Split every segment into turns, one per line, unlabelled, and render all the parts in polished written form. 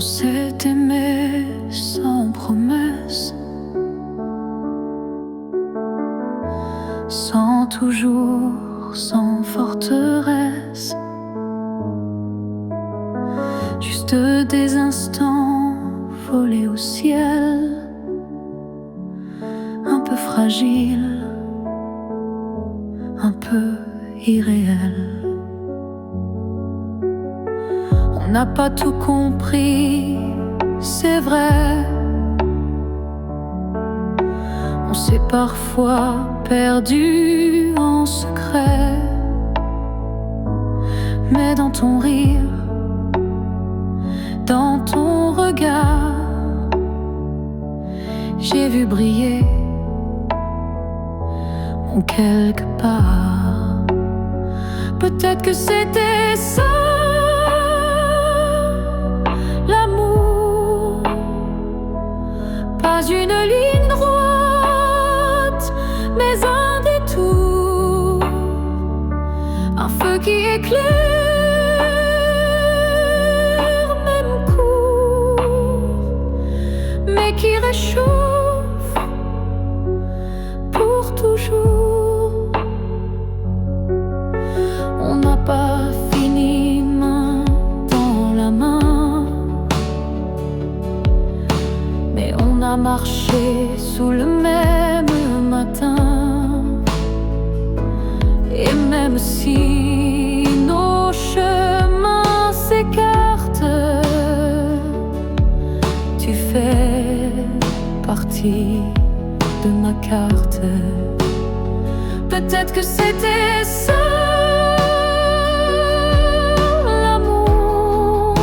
On s'est aimé sans promesse, sans toujours, sans forteresse, juste des instants volés au ciel, un peu fragiles, un peu irréels. On n'a pas tout compris, c'est vrai. On s'est parfois perdu en secret. Mais dans ton rire, dans ton regard, j'ai vu briller mon quelque part. Peut-être que c'était ça, l'amour. Pas une ligne droite, mais un détour. Un feu qui éclaire, même court, mais qui réchauffe pour toujours. On n'a pas fini main dans la main, mais on a marché sous le même matin. Et même si nos chemins s'écartent, tu fais partie de ma carte. Peut-être que c'était ça, l'amour.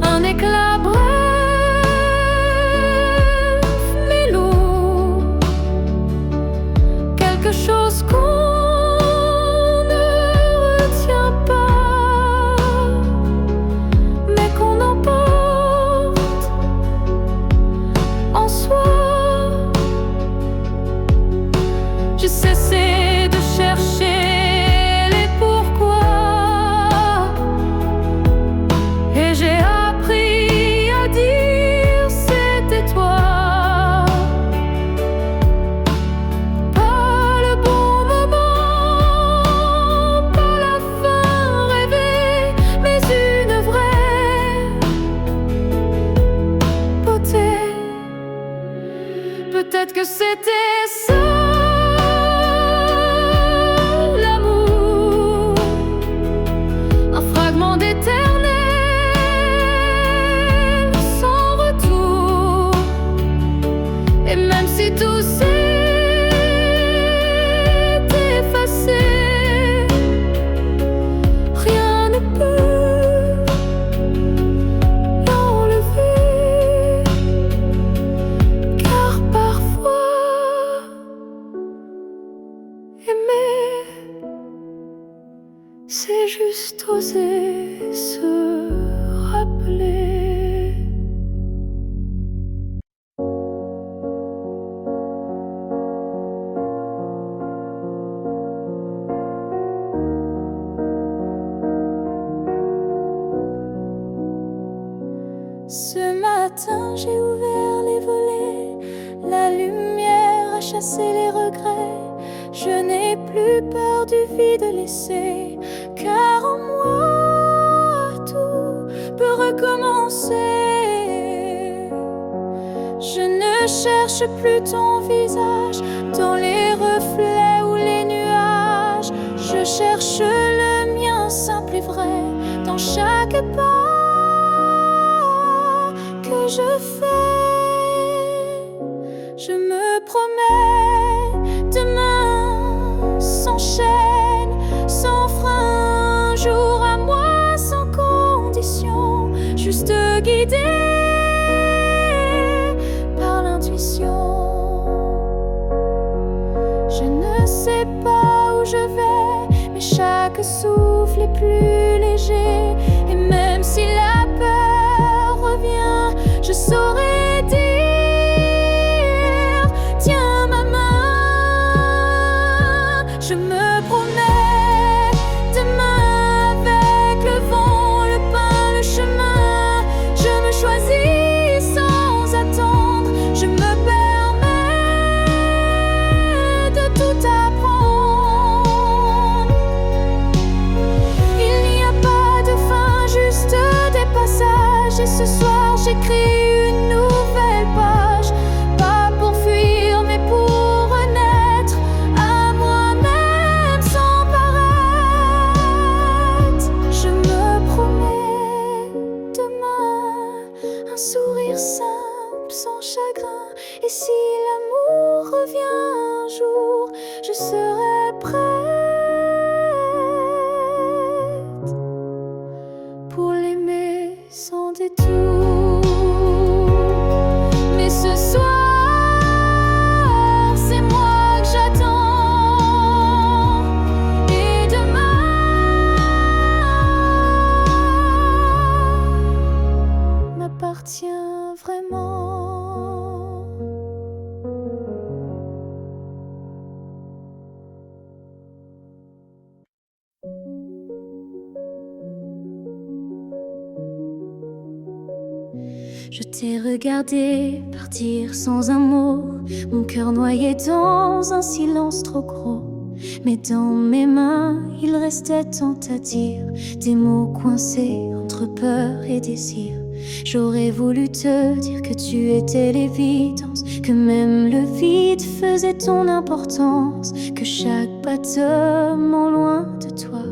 Un éclat bref mais lourd, quelque chose qu'on ne retient pas, mais qu'on emporte en soi. J'ai cessé de chercher les pourquoi, et j'ai appris à dire c'était toi. Pas le bon moment, pas la fin rêvée, mais une vraie beauté. Peut-être que c'était ça, l'amour. Un fragment d'éternel sans retour. Et même si tout s'est effacé, rien ne peut l'enlever. Car parfois, aimer, c'est juste oser se rappeler. Ce matin, j'ai ouvert les volets, la lumière a chassé les regrets. Je n'ai plus peur du vide laissé, car en moi tout peut recommencer. Je ne cherche plus ton visage dans les reflets ou les nuages. Je cherche le mien simple et vrai dans chaque pas que je fais. Je me promets demain sans chaîne, sans frein, jour à moi sans condition, juste guidé par l'intuition. Je ne sais pas où je vais, mais chaque souffle est plus léger. Et même si la peur revient, je saurai dire tiens ma main. Je me promets demain avec le vent, le pain, le chemin. Je t'ai regardé partir sans un mot, mon cœur noyé dans un silence trop gros. Mais dans mes mains, il restait tant à dire, des mots coincés entre peur et désir. J'aurais voulu te dire que tu étais l'évidence, que même le vide faisait ton importance, que chaque battement loin de toi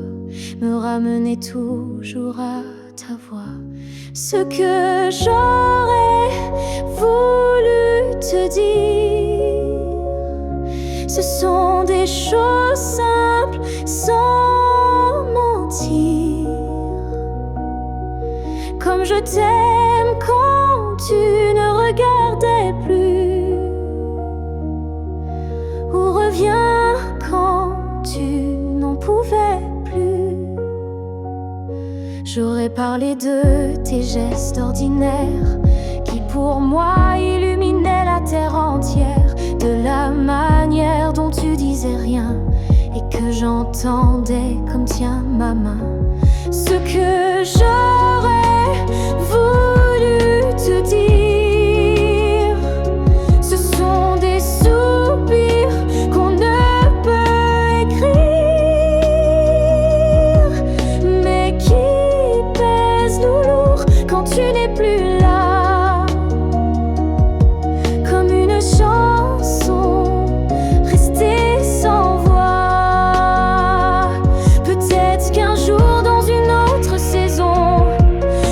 me ramenait toujours à ta voix. Ce que j'aurais voulu te dire, ce sont des choses simples sans mentir. Comme je t'aime quand tu ne regardais plus, ou reviens quand tu n'en pouvais plus. J'aurais parlé de tes gestes ordinaires qui pour moi illuminaient la terre entière, de la manière dont tu disais rien et que j'entendais comme tiens ma main. Ce que j'aurais voulu te dire, ce sont des soupirs qu'on ne peut écrire, mais qui pèsent lourd quand tu n'es plus là, comme une chanson restée sans voix. Peut-être qu'un jour dans une autre saison,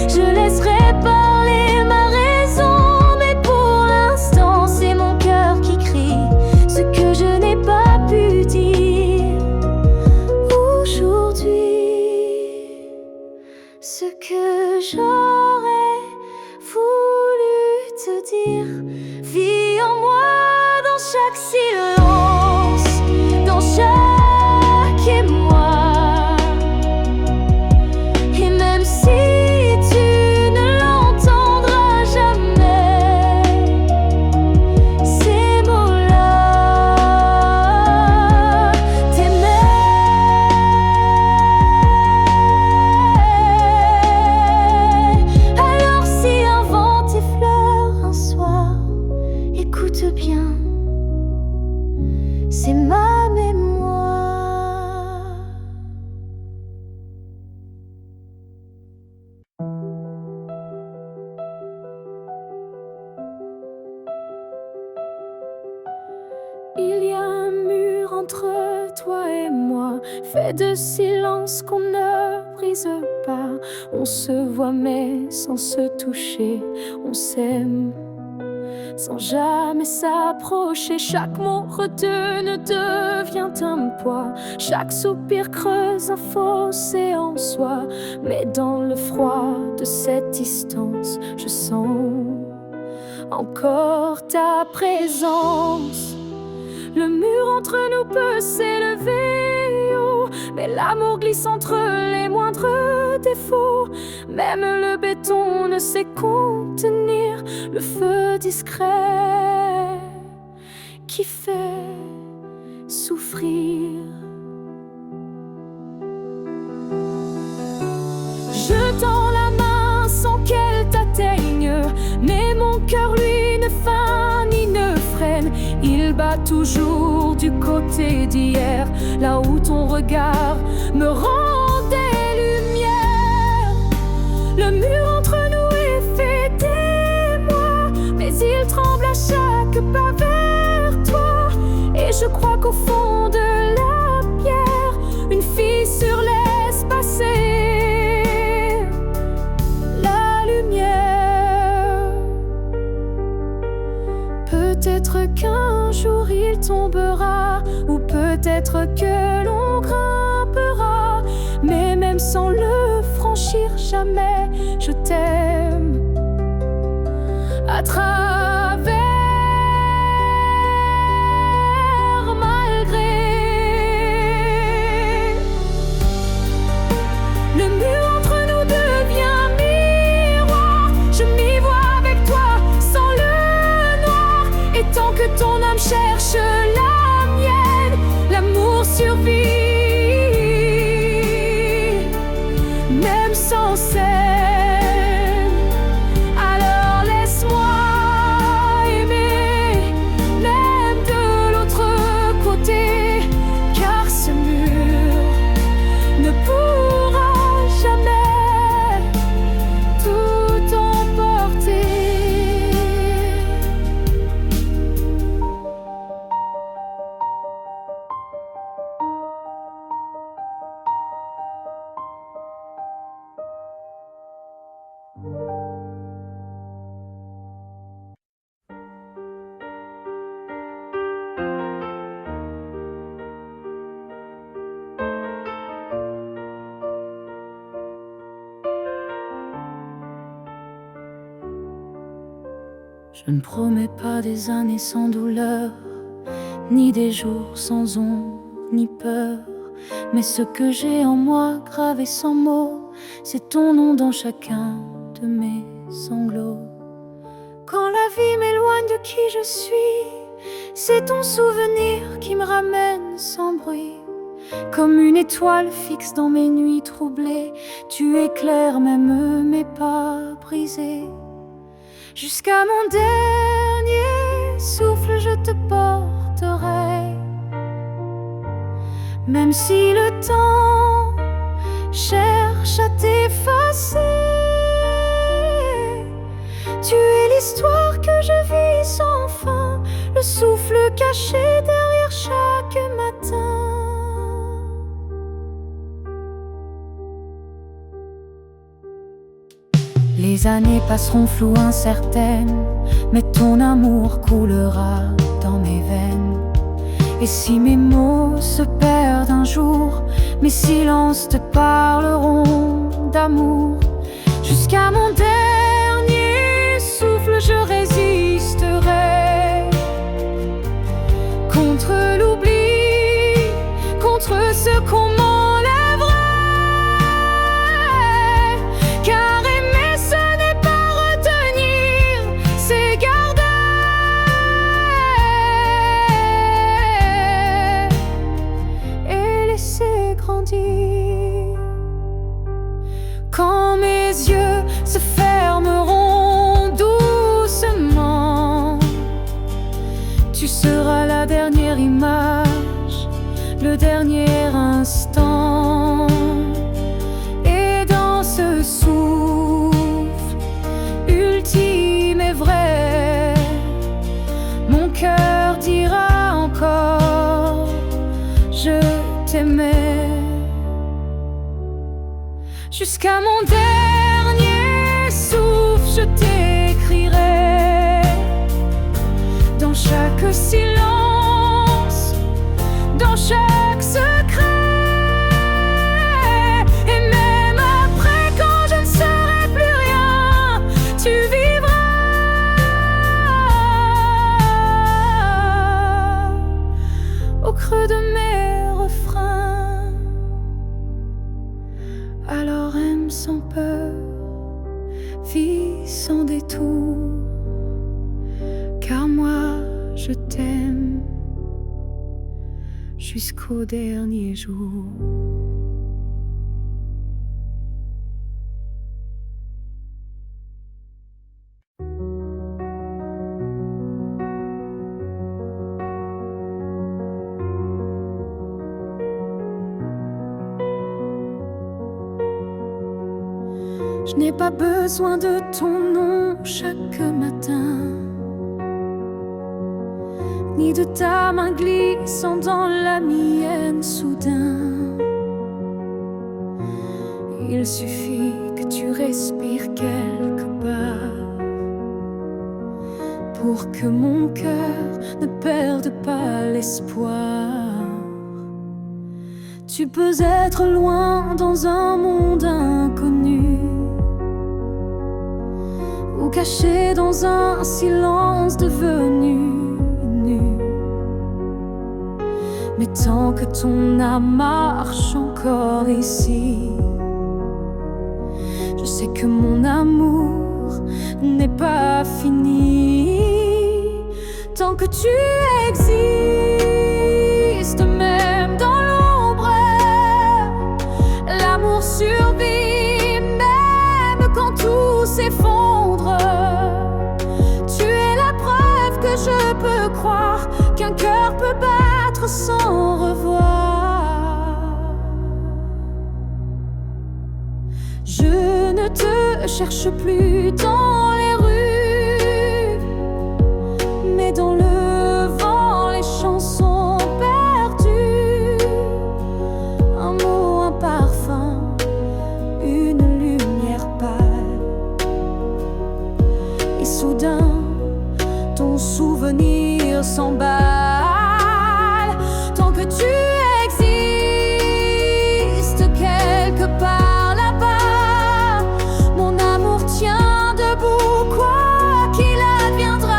je laisserai parler ma raison, mais pour l'instant c'est mon cœur qui crie ce que je n'ai pas pu dire aujourd'hui. Ce que j'aurais voulu te dire vit en moi dans chaque silence, dans chaque émoi. Et même si tu ne l'entendras jamais, ces mots-là t'aimaient. Alors si un vent t'effleure un soir, écoute bien, c'est ma mémoire. Il y a un mur entre toi et moi, fait de silence qu'on ne brise pas. On se voit mais sans se toucher, on s'aime sans jamais s'approcher. Chaque mot retenu devient un poids, chaque soupir creuse un fossé en soi. Mais dans le froid de cette distance, je sens encore ta présence. Le mur entre nous peut s'élever haut, mais l'amour glisse entre les moindres défauts. Même le béton ne sait contenir le feu discret qui fait souffrir. Je tends la main sans qu'elle t'atteigne, mais mon cœur lui ne feint ni ne freine. Il bat toujours du côté d'hier, là où ton regard me rend des lumières. Le mur entre nous est fait d'émoi, mais il tremble à chaque pas vers toi. Et je crois qu'au fond de la pierre, une fissure laisse passer la lumière. Peut-être qu'un jour il tombera, ou peut-être que l'on grimpera, mais même sans le franchir jamais, je t'aime à travers, malgré. Le mur entre nous devient miroir, je m'y vois avec toi sans le noir. Et tant que ton âme cherche la mienne, l'amour survit. Même sans scène, alors laisse Je ne promets pas des années sans douleur, ni des jours sans ombre, ni peur. Mais ce que j'ai en moi, gravé sans mots, c'est ton nom dans chacun de mes sanglots. Quand la vie m'éloigne de qui je suis, c'est ton souvenir qui me ramène sans bruit. Comme une étoile fixe dans mes nuits troublées, tu éclaires même mes pas brisés. Jusqu'à mon dernier souffle, je te porterai. Même si le temps cherche à t'effacer, tu es l'histoire que je vis sans fin, le souffle caché derrière chaque matin. Les années passeront floues, incertaines, mais ton amour coulera dans mes veines. Et si mes mots se perdent un jour, mes silences te parleront d'amour. Jusqu'à mon dernier souffle, je résisterai contre l'oubli, contre ce qu'on m'enlèverait. Car aimer, ce n'est pas retenir, c'est garder et laisser grandir. Quand mes yeux se fermeront doucement, tu seras la dernière image, le dernier instant. Et dans ce souffle ultime et vrai, mon cœur dira encore: je t'aimais. Jusqu'à mon dernier souffle, je t'écrirai dans chaque silence, dans chaque secret. Et même après, quand je ne serai plus rien, tu vivras au creux de mes refrains. Alors aime sans peur, vis sans détour, car moi je t'aime jusqu'au dernier jour. Je n'ai pas besoin de ton nom chaque matin, ni de ta main glissant dans la mienne soudain. Il suffit que tu respires quelque part pour que mon cœur ne perde pas l'espoir. Tu peux être loin dans un monde inconnu, ou caché dans un silence devenu nu. Mais tant que ton âme marche encore ici, je sais que mon amour n'est pas fini. Tant que tu existes, même dans l'ombre, l'amour survit, même quand tout s'effondre. Tu es la preuve que je peux croire qu'un cœur peut battre sans revoir. Je ne te cherche plus dans les rues, mais dans le vent, les chansons perdues. Un mot, un parfum, une lumière pâle. Et soudain, ton souvenir s'emballe. Tant que tu existes quelque part là-bas, mon amour tient debout, quoi qu'il adviendra.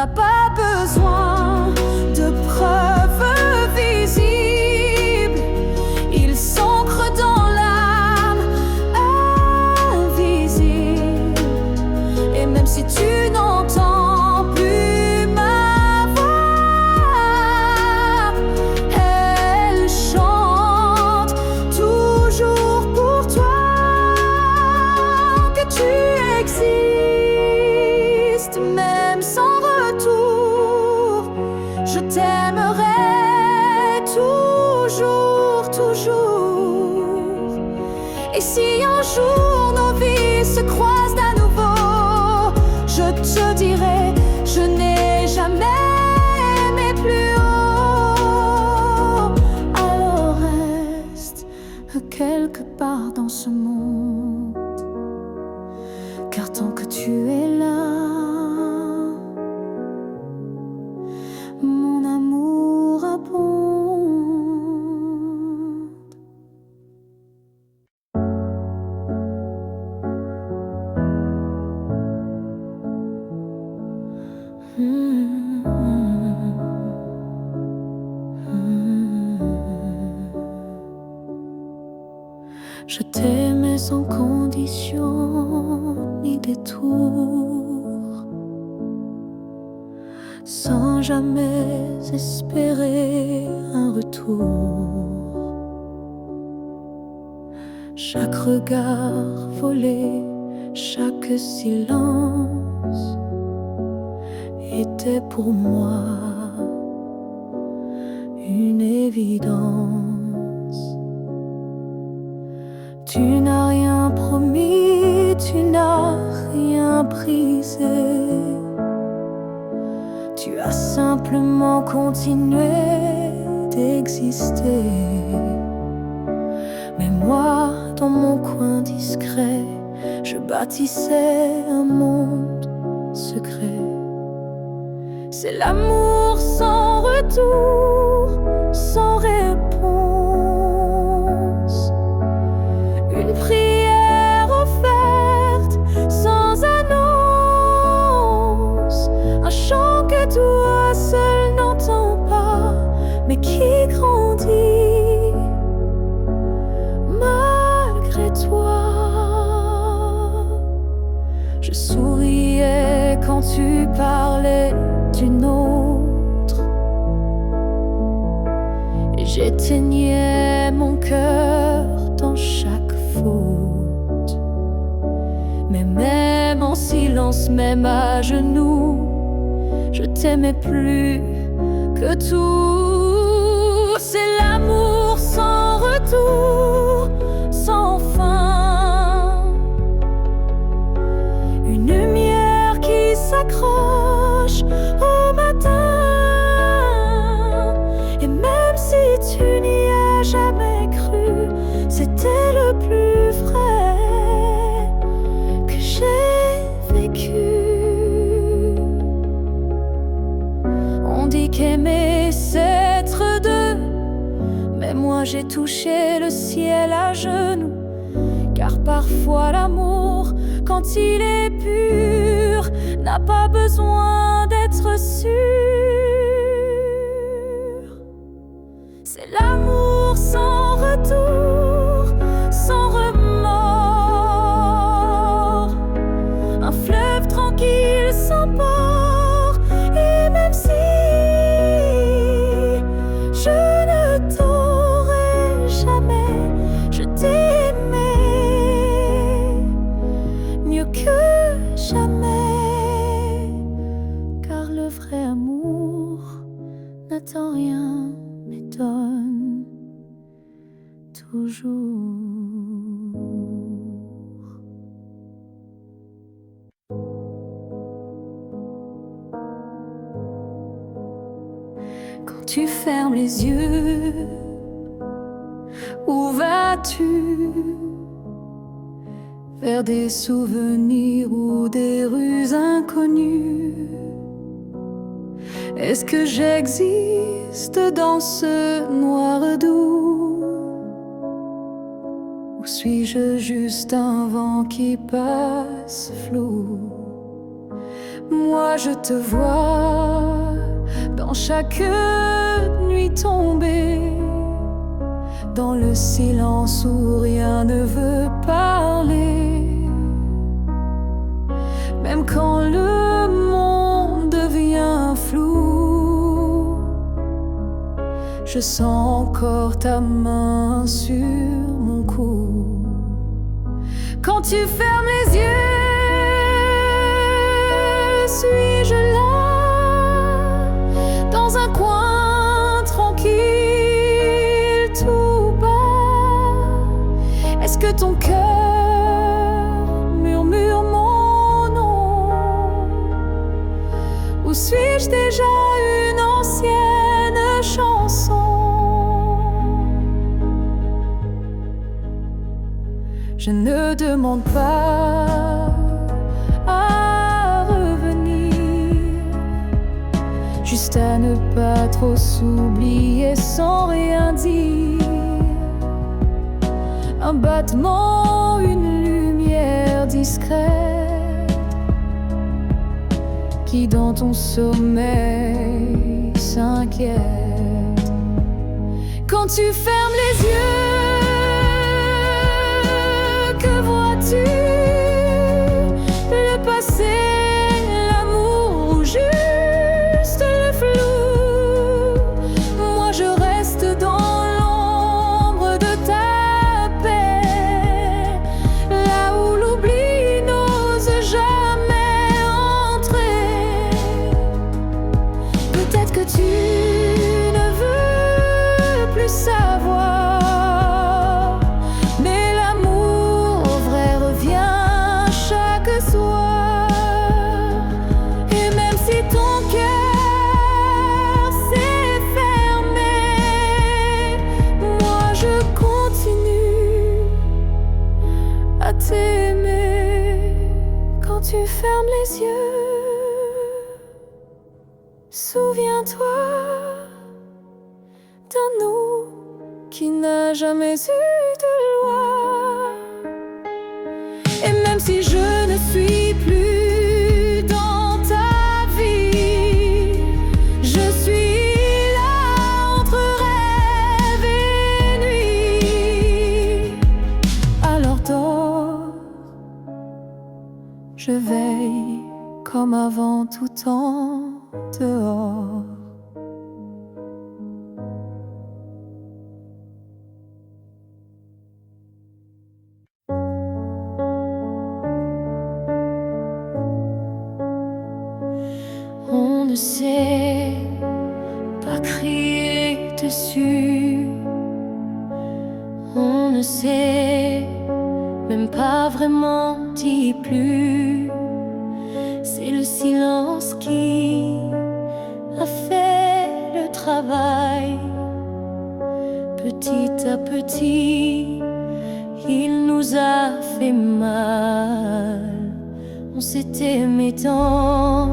n'a pas besoin de preuves visibles. Il s'ancre dans l'âme invisible. Et même si tu n'entends plus ma voix, elle chante toujours pour toi. Que tu existes même sans retour, je t'aimerai toujours, toujours. Et si un jour nos vies se croisent à nouveau, je te dirai, je n'ai jamais aimé plus haut. Alors reste quelque part dans ce monde, car tant que tu es là, mon amour abonde. Je t'aimais sans condition ni détour, sans jamais espérer un retour. Chaque regard volé, chaque silence était pour moi une évidence. Tu n'as rien promis, tu n'as rien brisé. Tu as simplement continué d'exister. Mais moi, dans mon coin discret, je bâtissais un monde secret. C'est l'amour sans retour, sans réponse. Une prière offerte sans annonce. Un chant que toi seul n'entends pas, mais qui grandit malgré toi. Je souriais quand tu parlais d'une autre, et j'éteignais mon cœur dans chaque faute. Mais même en silence, même à genoux, je t'aimais plus que tout. C'est l'amour sans retour, sans fin. Une lumière qui s'accroche au matin. Et même si tu n'y as jamais cru, c'était le plus vrai que j'ai vécu. On dit qu'aimer c'est être deux, mais moi j'ai touché le ciel à genoux. Car parfois l'amour, quand il est pur, n'a pas besoin d'être sûr. C'est l'amour sans retour, sans remords. Un fleuve tranquille sans port. Et même si je ne t'aurai jamais, je t'ai aimé mieux que jamais. Car le vrai amour n'attend rien, mais donne toujours. Quand tu fermes les yeux, où vas-tu? Vers des souvenirs ou des rues inconnues? Est-ce que j'existe dans ce noir doux? Ou suis-je juste un vent qui passe flou? Moi je te vois dans chaque nuit tombée, dans le silence où rien ne veut parler. Même quand le monde devient flou, je sens encore ta main sur mon cou. Quand tu fermes les yeux, suis-je là, dans un coin tranquille, tout bas? Est-ce que ton cœur murmure mon nom, ou suis-je déjà une ancienne chanson? Je ne demande pas à revenir, juste à ne pas trop s'oublier sans rien dire. Un battement, une lumière discrète qui dans ton sommeil s'inquiète. Quand tu fermes les yeux, que vois-tu? Le passé, l'amour ou juste le flou? Moi je reste dans l'ombre de ta paix, là où l'oubli n'ose jamais entrer. Peut-être que tu ne veux plus savoir, mais l'amour vrai revient chaque soir. Et même si ton cœur s'est fermé, moi je continue à t'aimer. Quand tu fermes les yeux, souviens-toi d'un nous qui n'a jamais eu de loi. Et même si je ne suis plus dans ta vie, je suis là entre rêve et nuit. Alors dors, je veille comme avant tout temps dehors. On ne sait pas crier dessus, on ne sait même pas vraiment dire plus. C'est le silence qui a fait le travail. Petit à petit, il nous a fait mal. On s'est aimé tant,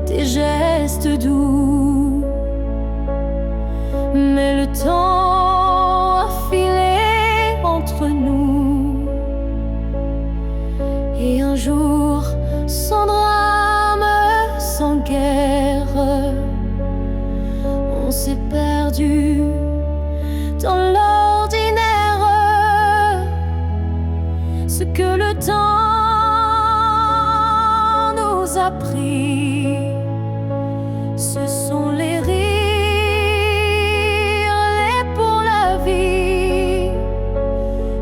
des gestes doux, mais le temps a filé entre nous. Et un jour, sans drame, sans guerre, on s'est perdu dans l'ordinaire. Ce que le temps nous a pris, ce sont les rires, les pour la vie.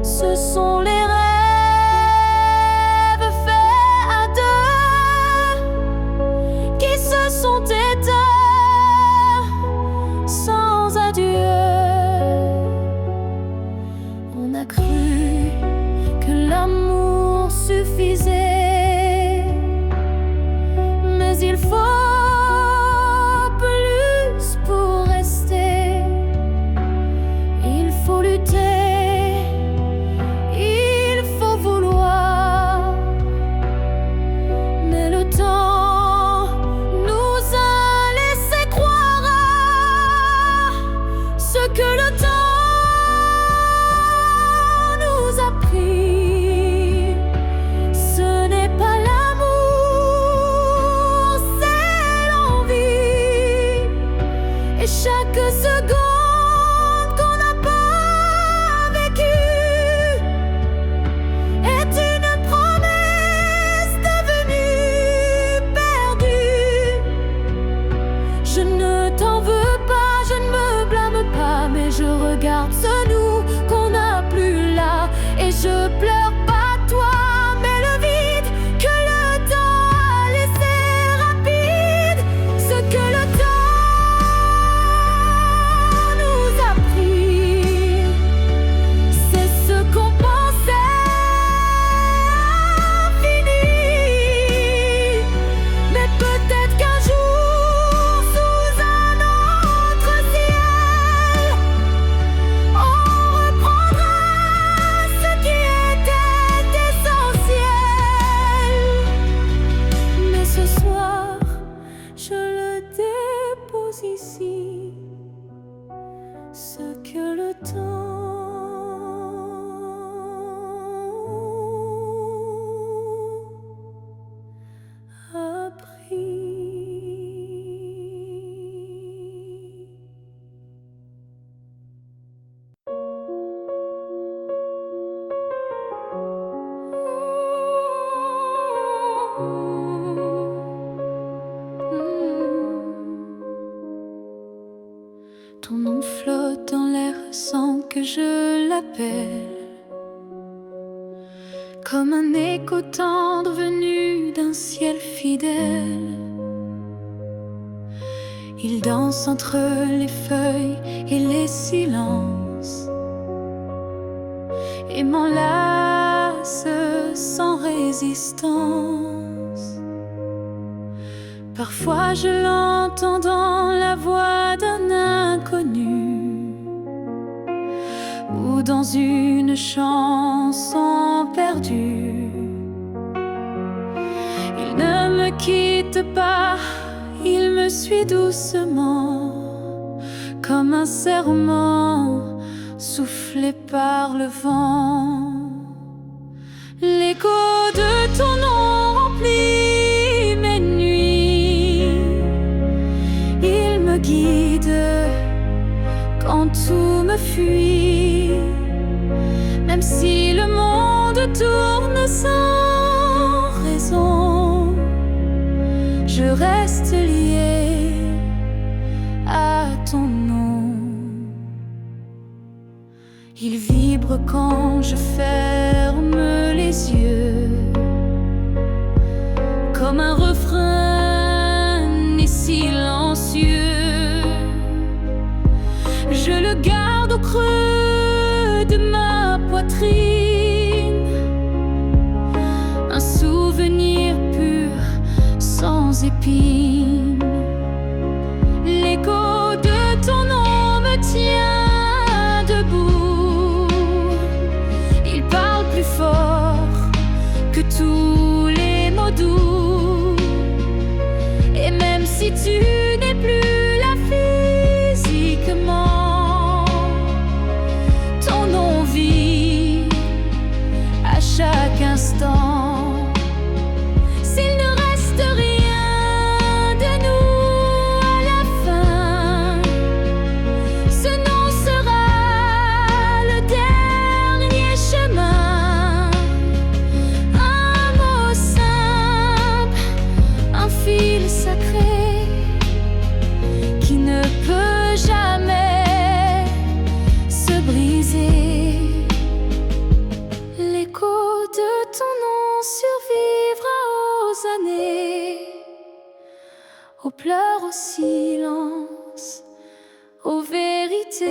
Ce sont les rêves faits à deux qui se sont éteints sans adieu. On a cru que l'amour suffisait, mais il faut plus l'appelle, comme un écho tendre venu d'un ciel fidèle. Il danse entre les feuilles et les silences et m'enlace sans résistance. Parfois je l'entends dans la voix d'un inconnu ou dans une chanson perdue. Il ne me quitte pas, il me suit doucement, comme un serment soufflé par le vent. L'écho de ton nom remplit mes nuits. Il me guide quand tout me fuit. Même si le monde tourne sans raison, je reste lié à ton nom. Il vibre quand je ferme les yeux, comme un refrain et silencieux. Je le garde au creux de ma poitrine, un souvenir pur sans épines. L'écho de ton nom me tient debout. Il parle plus fort que tous les mots doux. Et même si tu n'es plus là physiquement, ton nom vit à chaque instant. Aux pleurs, au silence, aux vérités.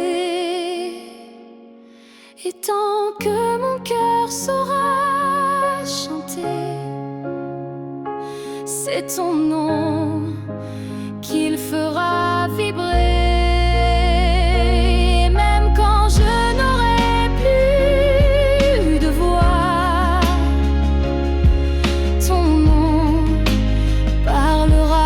Et tant que mon cœur saura chanter, c'est ton nom qu'il fera vibrer. Et même quand je n'aurai plus de voix, ton nom parlera.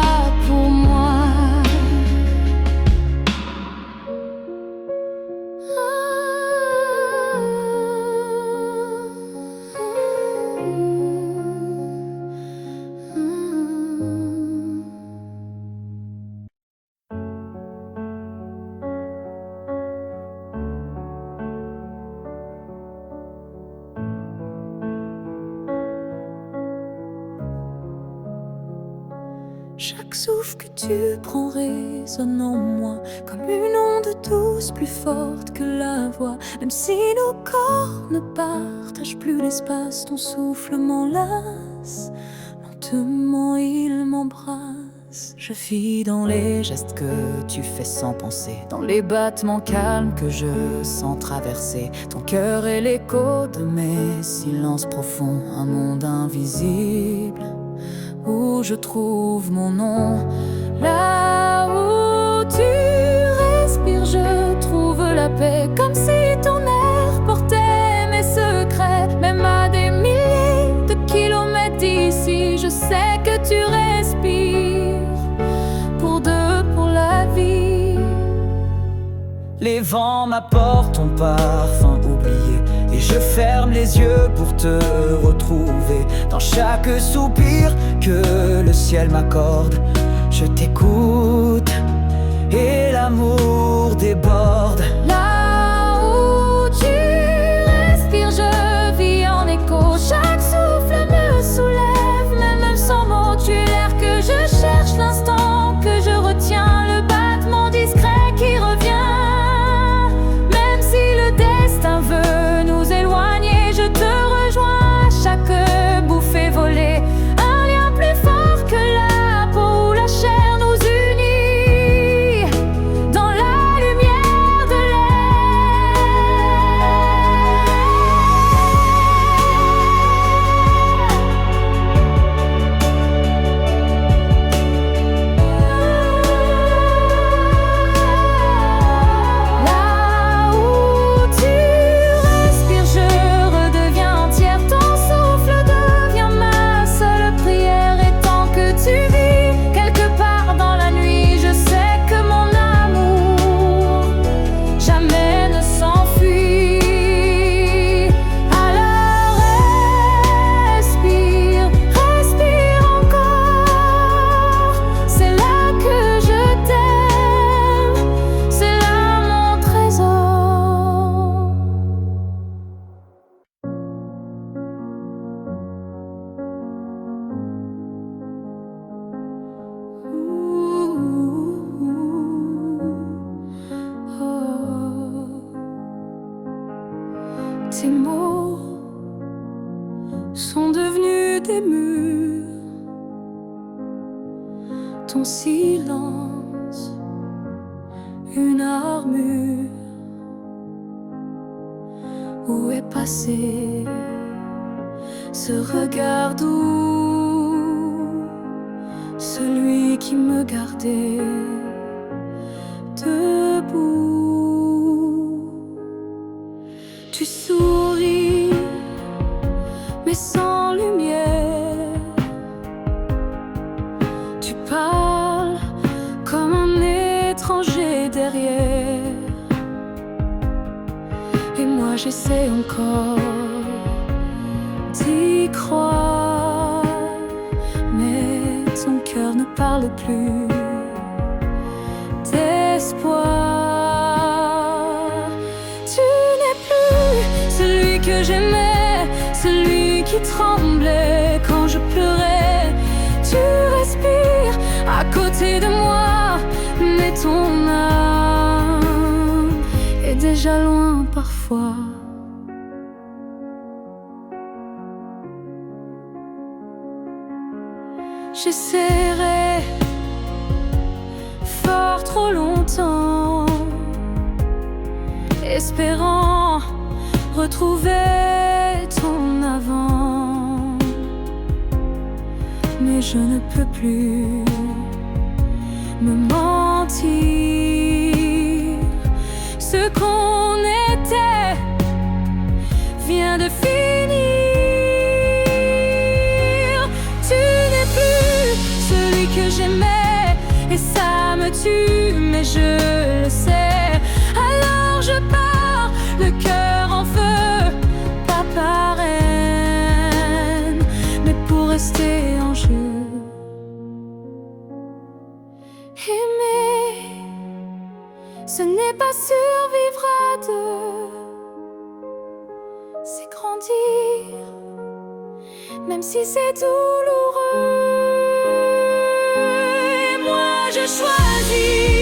Chaque souffle que tu prends résonne en moi comme une onde douce plus forte que la voix. Même si nos corps ne partagent plus l'espace, ton souffle m'enlace, lentement il m'embrasse. Je vis dans les gestes que tu fais sans penser, dans les battements calmes que je sens traverser. Ton cœur est l'écho de mes silences profonds, un monde invisible où je trouve mon nom. Là où tu respires, je trouve la paix, comme si ton air portait mes secrets. Même à des milliers de kilomètres d'ici, je sais que tu respires pour deux, pour la vie. Les vents m'apportent ton parfum oublié, et je ferme les yeux pour te retrouver. Dans chaque soupir que le ciel m'accorde, je t'écoute et l'amour déborde. Là où tu respires, je vis en écho. Chaque souffle me soulève, même sans mots. Tu es l'air que je cherche, l'instant que je retiens, le battement discret qui revient. Même si le destin veut des murs. Ton silence, une armure. Où est passé ce regard doux, celui qui me gardait debout? Tu souris, mais sans lumière. Tu parles comme un étranger derrière. Et moi j'essaie encore d'y croire, mais ton cœur ne parle plus d'espoir. Tu n'es plus celui que j'aimais, celui qui tremblait quand je pleurais. Tu respires à côté de moi, mais ton âme est déjà loin parfois. J'essaierai fort trop longtemps, espérant retrouver ton avant, mais je ne peux plus me mentir. Ce qu'on était vient de finir. Tu n'es plus celui que j'aimais, et ça me tue, mais je le sais. Alors je pars, le cœur en feu, pas par haine, mais pour rester en jeu. Aimer, ce n'est pas survivre à deux, c'est grandir, même si c'est douloureux. Et moi je choisis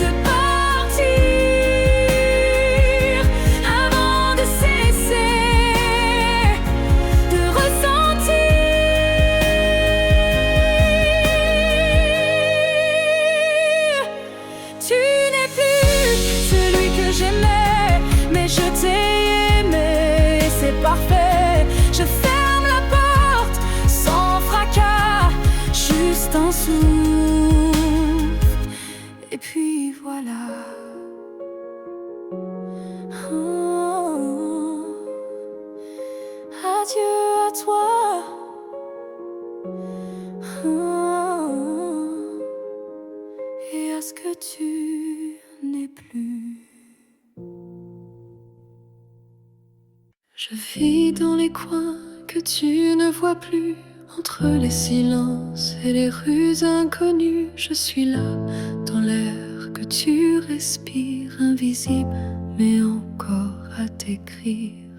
de partir avant de cesser de ressentir. Tu n'es plus celui que j'aimais, mais je t'ai aimé, c'est parfait. Je ferme la porte sans fracas, juste un souffle, et puis voilà. Oh, adieu à toi. Oh, et à ce que tu n'es plus. Je vis dans les coins que tu ne vois plus, entre les silences et les rues inconnues. Je suis là, dans l'air que tu respires, invisible, mais encore à t'écrire.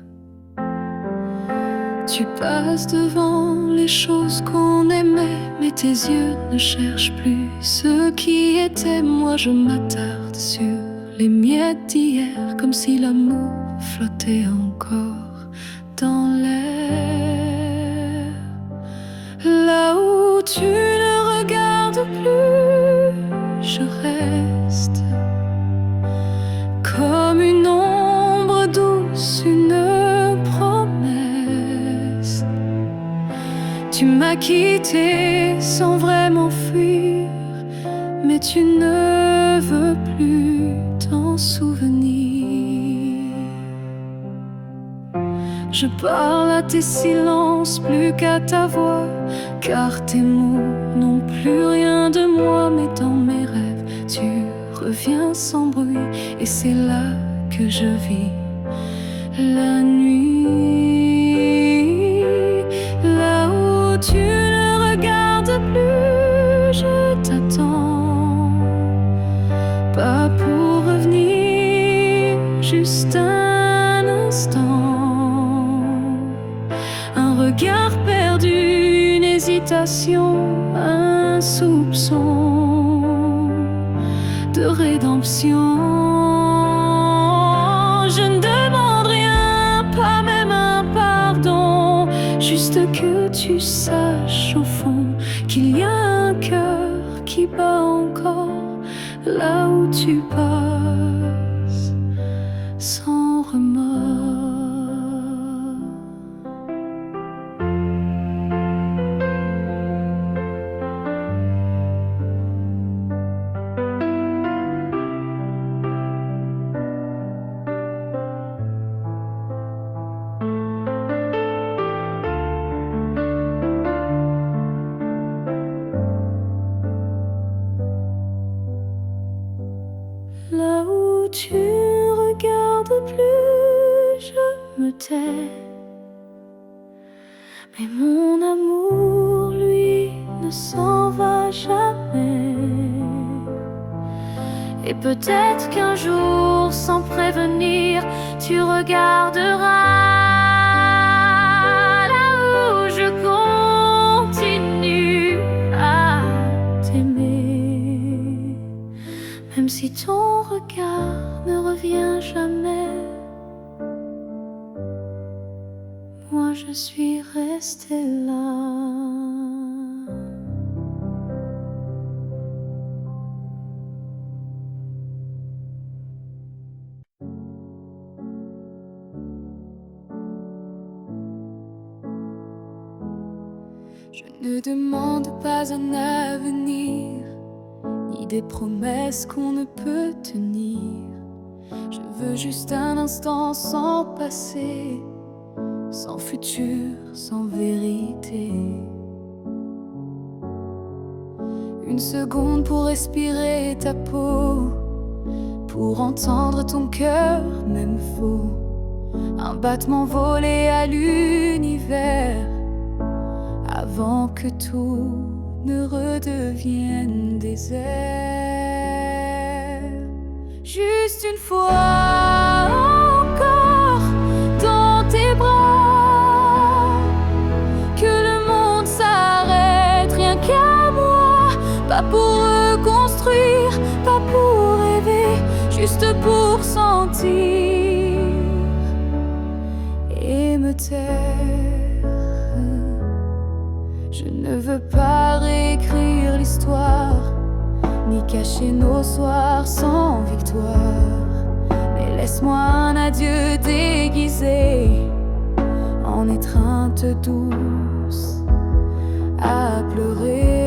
Tu passes devant les choses qu'on aimait, mais tes yeux ne cherchent plus ce qui était. Moi je m'attarde sur les miettes d'hier, comme si l'amour flottait encore dans l'air. Là où tu ne regardes plus, je reste comme une ombre douce, une promesse. Tu m'as quitté sans vraiment fuir, mais tu ne veux plus t'en souvenir. Je parle à tes silences plus qu'à ta voix, car tes mots n'ont plus rien de moi. Mais dans mes rêves, tu reviens sans bruit, et c'est là que je vis la nuit. Là où tu ne regardes plus, je t'attends, pas pour revenir, juste un instant. Un regard perdu, une hésitation, un soupçon de rédemption. Je ne demande rien, pas même un pardon, juste tu saches au fond qu'il y a un cœur qui bat encore là où tu passes sans remords. Là où tu regardes plus, je me tais. Mais mon amour, lui, ne s'en va jamais. Et peut-être qu'un jour, sans prévenir, tu regarderas là où je continue à t'aimer. Même si ton regard ne revient jamais, moi je suis restée là. Je ne demande pas un avenir, ni des promesses qu'on ne peut tenir. Je veux juste un instant sans passé, sans futur, sans vérité. Une seconde pour respirer ta peau, pour entendre ton cœur, même faux. Un battement volé à l'univers, avant que tout ne redevienne désert. Juste une fois encore dans tes bras, que le monde s'arrête, rien qu'à moi. Pas pour reconstruire, pas pour rêver, juste pour sentir et me taire. Je ne veux pas réécrire l'histoire, ni cacher nos soirs sans victoire. Mais laisse-moi un adieu déguisé en étreinte douce à pleurer.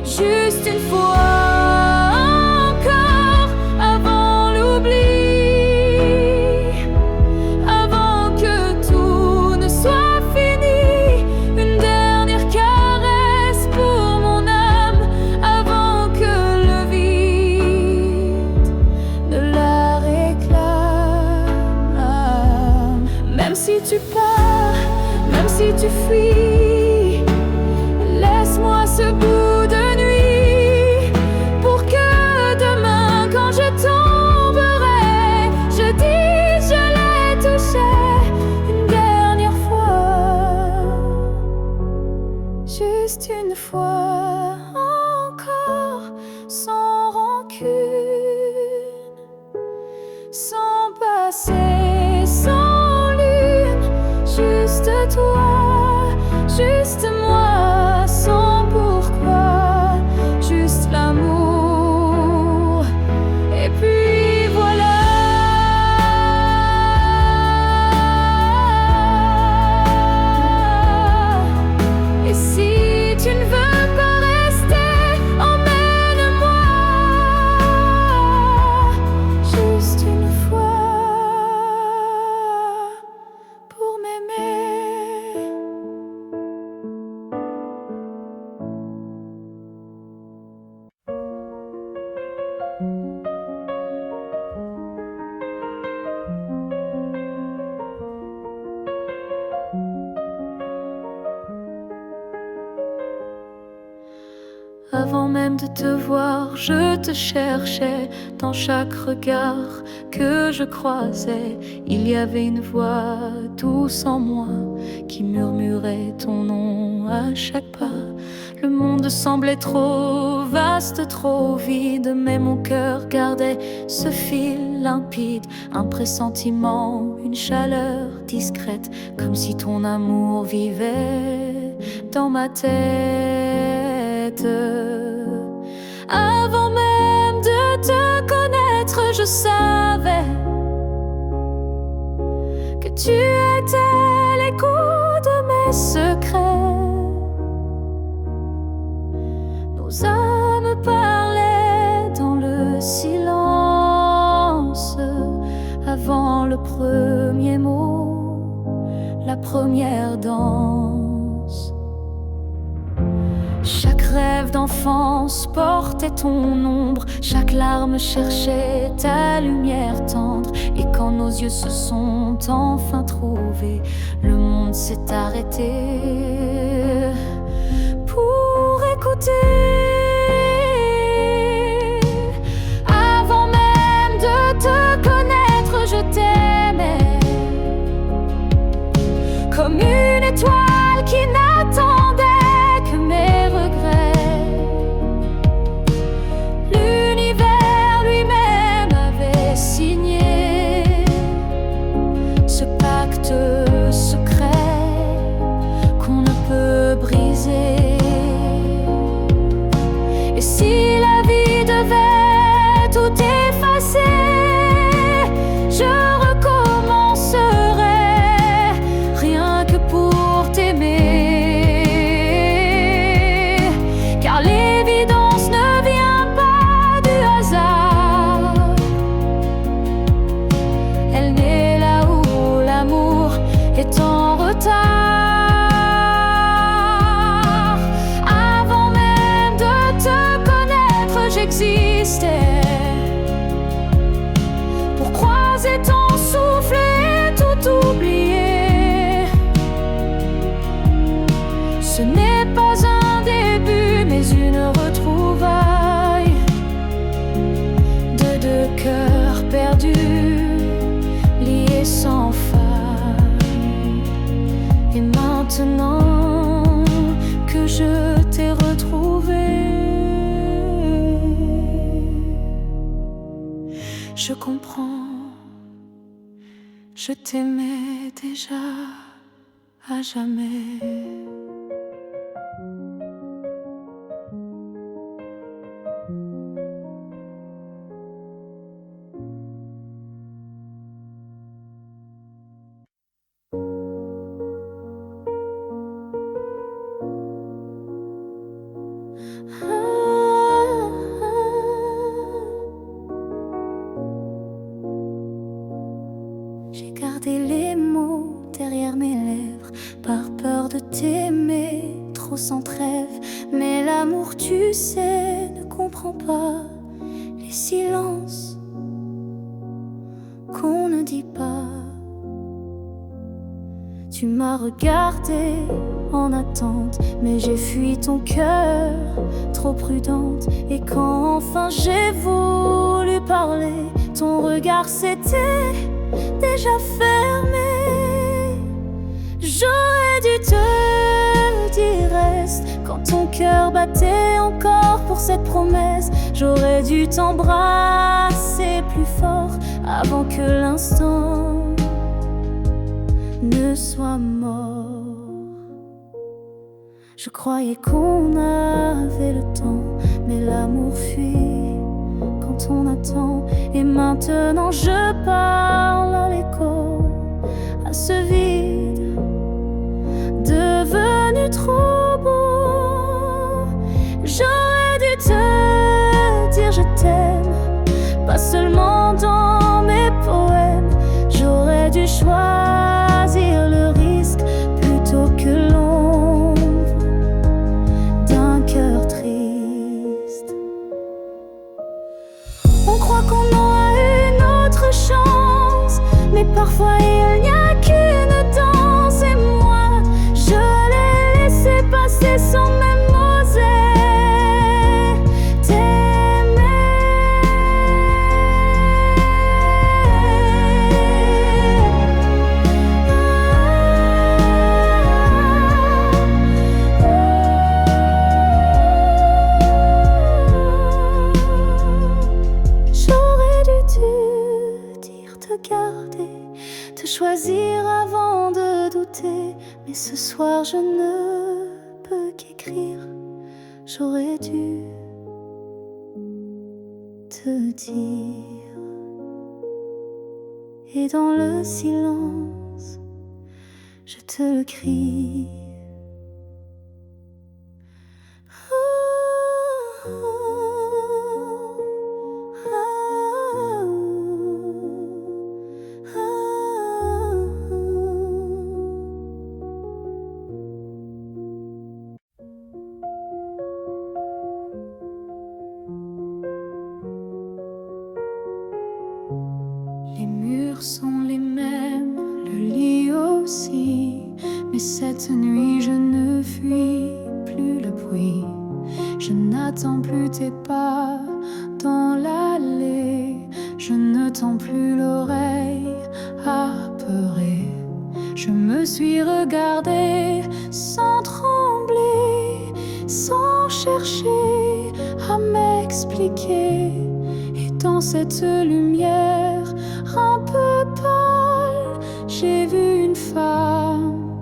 Juste une fois encore avant l'oubli, avant que tout ne soit fini. Une dernière caresse pour mon âme avant que le vide ne la réclame. Même si tu pars, même si tu fuis, laisse-moi ce bout de nuit pour que demain, quand je tomberai, je dise je l'ai touché une dernière fois. Juste une fois encore, sans rancune, sans passé, sans lune. Juste toi, juste moi, sans pourquoi, juste l'amour. Et puis voilà. Et si tu ne veux pas rester, emmène-moi. Juste une fois pour m'aimer. Avant même de te voir, je te cherchais. Dans chaque regard que je croisais, il y avait une voix douce en moi qui murmurait ton nom à chaque pas. Le monde semblait trop vaste, trop vide, mais mon cœur gardait ce fil limpide, un pressentiment, une chaleur discrète, comme si ton amour vivait dans ma tête. Avant même de te connaître, je savais que tu étais l'écho de mes secrets. Nos âmes parlaient dans le silence, avant le premier mot, la première danse. Chaque rêve d'enfance portait ton ombre, chaque larme cherchait ta lumière tendre. Et quand nos yeux se sont enfin trouvés, le monde s'est arrêté pour écouter. Avant même de te connaître, je t'aimais comme une étoile qui n'attendait que mes regrets. L'univers lui-même avait signé ce pacte secret qu'on ne peut briser. Et si la vie devait tout effacer, je recommencerais rien que pour t'aimer. Car l'évidence ne vient pas du hasard, elle naît là où l'amour est en retard. Avant même de te connaître, j'existais pour croiser ton souffle et tout oublier. Ce n'est pas un début, mais une retrouvaille de deux cœurs perdus, liés sans faille. Et maintenant que je t'ai retrouvé, je comprends, je t'aimais déjà à jamais. J'ai gardé les mots derrière mes lèvres, par peur de t'aimer trop sans trêve. Mais l'amour, tu sais, ne comprend pas les silences qu'on ne dit pas. Tu m'as regardé en attente, mais j'ai fui ton cœur, trop prudente. Et quand enfin j'ai voulu parler, ton regard s'était déjà fermé. J'aurais dû te dire reste quand ton cœur battait encore pour cette promesse. J'aurais dû t'embrasser plus fort avant que l'instant ne soit mort. Je croyais qu'on avait le temps, mais l'amour fuit quand on attend. Et maintenant je parle à l'écho, à ce vide devenu trop beau. J'aurais dû te dire je t'aime, pas seulement dans mes poèmes. J'aurais dû choisir le risque plutôt que l'ombre d'un cœur triste. On croit qu'on aura une autre chance, mais parfois il n'y a qu'une danse. mais ce soir je ne peux qu'écrire. J'aurais dû te dire. Et dans le silence, je te le crie. Les murs sont les mêmes, le lit aussi, mais cette nuit je ne fuis plus le bruit. Je n'attends plus tes pas dans l'allée, je ne tends plus l'oreille apeurée. Je me suis regardée sans trembler, sans chercher à m'expliquer. Et dans cette lumière un peu pâle, j'ai vu une femme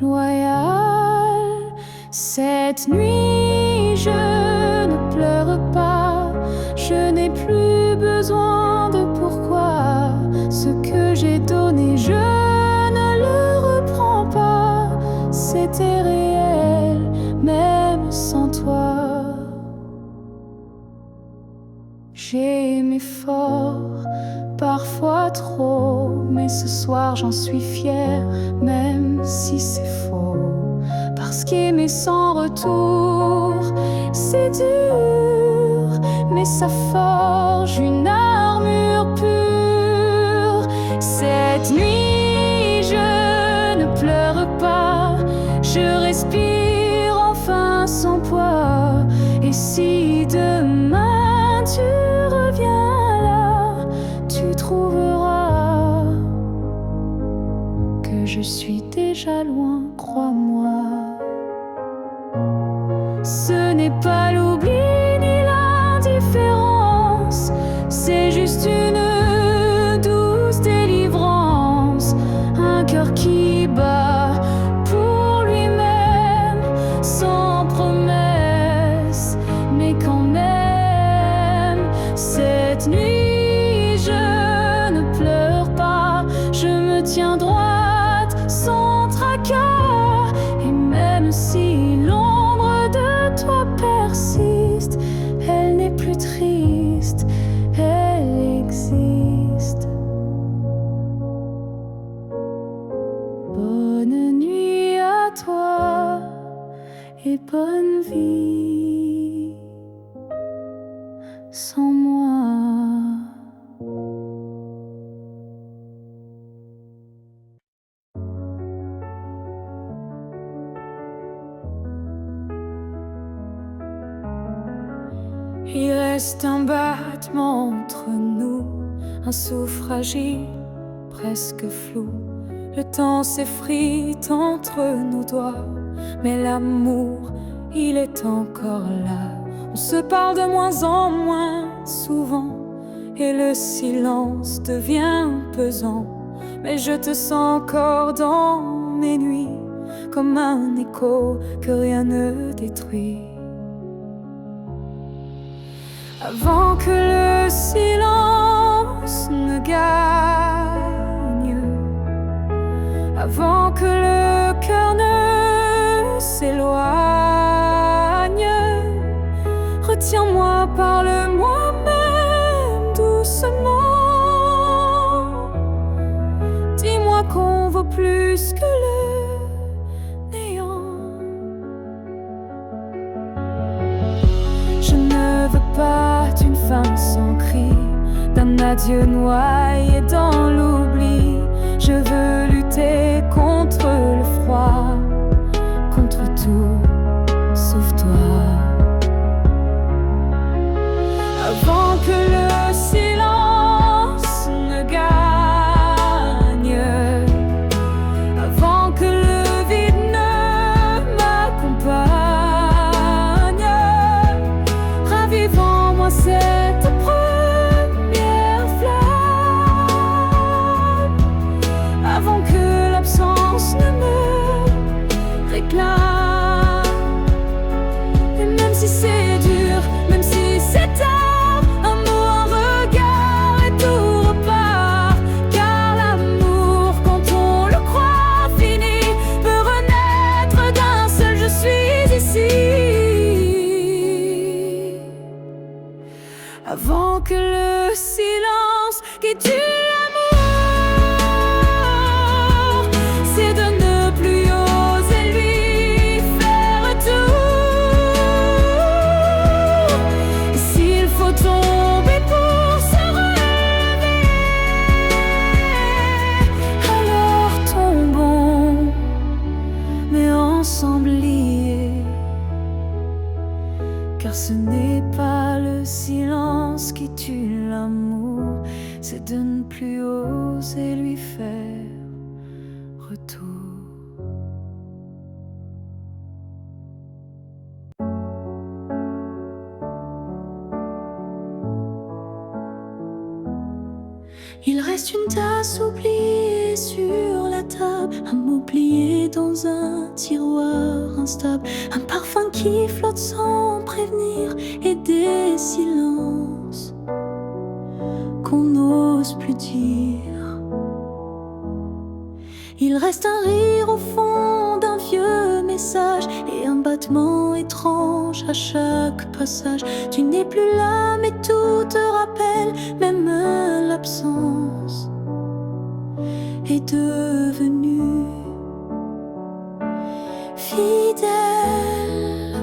loyale. Cette nuit, je ne pleure pas, je n'ai plus besoin de pourquoi. Ce que j'ai donné, je ne le reprends pas. C'était réel, même sans toi. J'ai aimé fort, parfois trop, mais ce soir j'en suis fière, même si c'est faux. Parce qu'aimer sans retour, c'est dur, mais ça forge une armure pure. Cette nuit, je ne pleure pas, je respire enfin sans poids. Et si demain tu reviens là, tu trouveras que je suis déjà loin, crois-moi. Ce n'est pas l'oubli ni l'indifférence, c'est juste une douce délivrance. Un cœur qui bat pour lui-même, sans promesse, mais quand même. Cette nuit, je ne pleure pas, je me tiens droite sans tracas. Et même si l'ombre de toi persiste, elle n'est plus triste, elle existe. Bonne nuit à toi et bonne vie sans moi. Il reste un battement entre nous, un souffle fragile, presque flou. Le temps s'effrite entre nos doigts, mais l'amour, il est encore là. On se parle de moins en moins souvent, et le silence devient pesant. Mais je te sens encore dans mes nuits, comme un écho que rien ne détruit. Avant que le silence ne gagne, avant que le cœur ne s'éloigne, retiens-moi, parle-moi même doucement. Dis-moi qu'on vaut plus que le néant. Je ne veux pas d'une fin sans cri, d'un adieu noyé dans l'oubli. Je veux lutter contre le froid, contre tout sauf toi. Avant que le silence ne gagne, avant que le vide ne m'accompagne, ravive en moi cette première flamme, avant que l'absence ne me ensemble liés. Car ce n'est pas le silence qui tue l'amour, c'est de ne plus oser lui faire retour. Il reste une tasse oubliée sur la table, un mot plié dans un tiroir instable, un parfum qui flotte sans prévenir et des silences qu'on n'ose plus dire. Il reste un rire au fond d'un vieux message et un battement étrange à chaque passage. Tu n'es plus là mais tout te rappelle, même l'absence est devenue fidèle.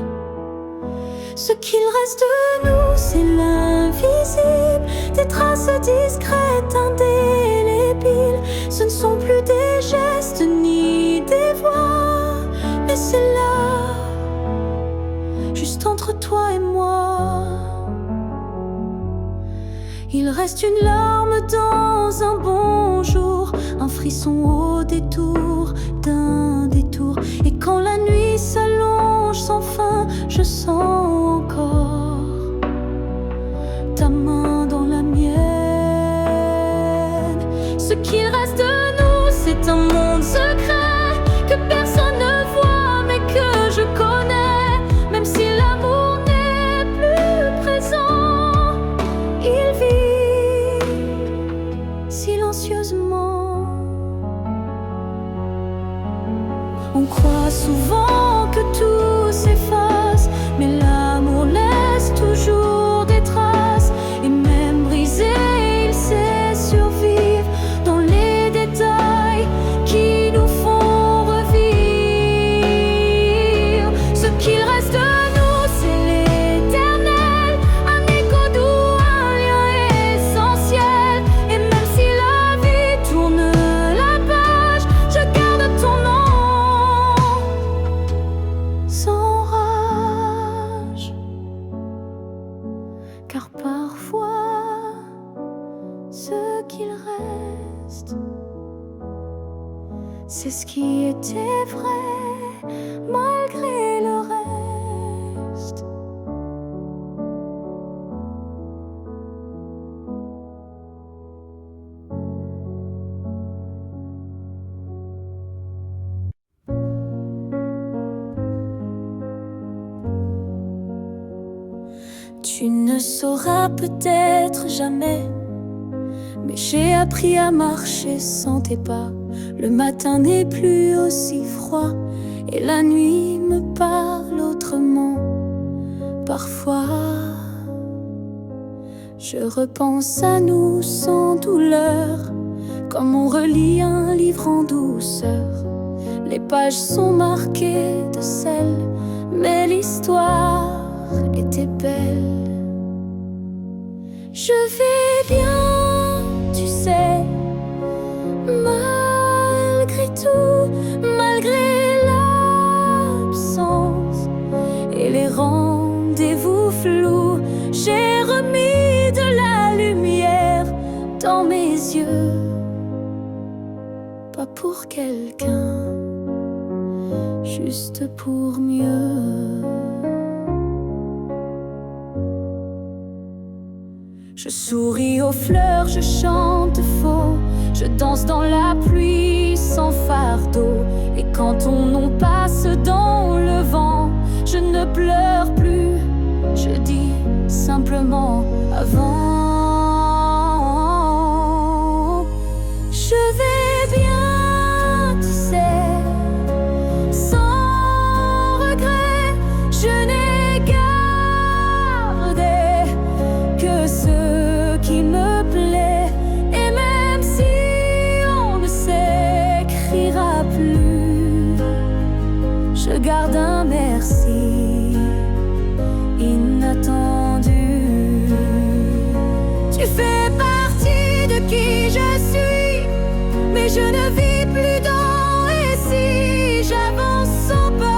Ce qu'il reste de nous, c'est l'invisible, des traces discrètes, indélébiles. Ce ne sont plus des gestes ni des voix, mais c'est là, juste entre toi et moi. Il reste une larme dans un bonjour, un frisson au détour d'un détour. Et quand la nuit s'allonge sans fin, je sens encore ta main dans la mienne. Ce qu'il reste de nous, c'est un monde secret que personne ne voit mais que je connais. Même si l'amour n'est plus présent, il vit silencieusement. On croit souvent que tout s'efface, mais l'amour laisse toujours des traces. Et même brisé, il sait survivre dans les détails qui nous font revivre. Ce qu'il reste de nous, c'est l'éternel, un écho doux, un lien essentiel. Et même si la vie tourne la page, je garde ton nom sans rage. Car parfois, ce qu'il reste, c'est ce qui était vrai malgré le reste. Tu ne sauras peut-être jamais, mais j'ai appris à marcher sans tes pas. Le matin n'est plus aussi froid et la nuit me parle autrement. Parfois, je repense à nous sans douleur, comme on relit un livre en douceur. Les pages sont marquées de sel, mais l'histoire était belle. Je vais bien, tu sais, malgré tout, malgré l'absence et les rendez-vous flous. J'ai remis de la lumière dans mes yeux, pas pour quelqu'un, juste pour mieux. Je souris aux fleurs, je chante faux, je danse dans la pluie sans fardeau. Et quand on passe dans le vent, je ne pleure plus, je dis simplement avant. Je vais bien, tu sais, sans regret, je n'ai gardé que ce qui me plaît. Et même si on ne s'écrira plus, je garde un merci inattendu. Tu fais partie de qui je suis, mais je ne vis plus dans et si j'avance sans peur.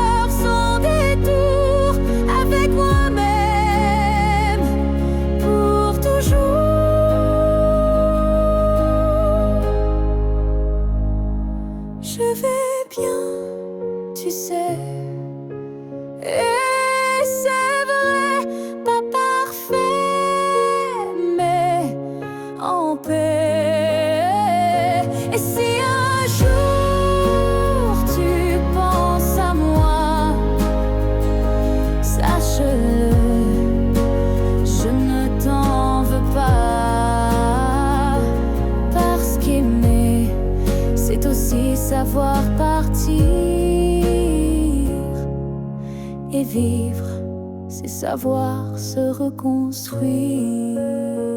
tu sais. Et c'est vrai, pas parfait, mais en paix. Et si un jour tu penses à moi, sache-le, je ne t'en veux pas. Parce qu'aimer, c'est aussi savoir partir. Et vivre, c'est savoir se reconstruire.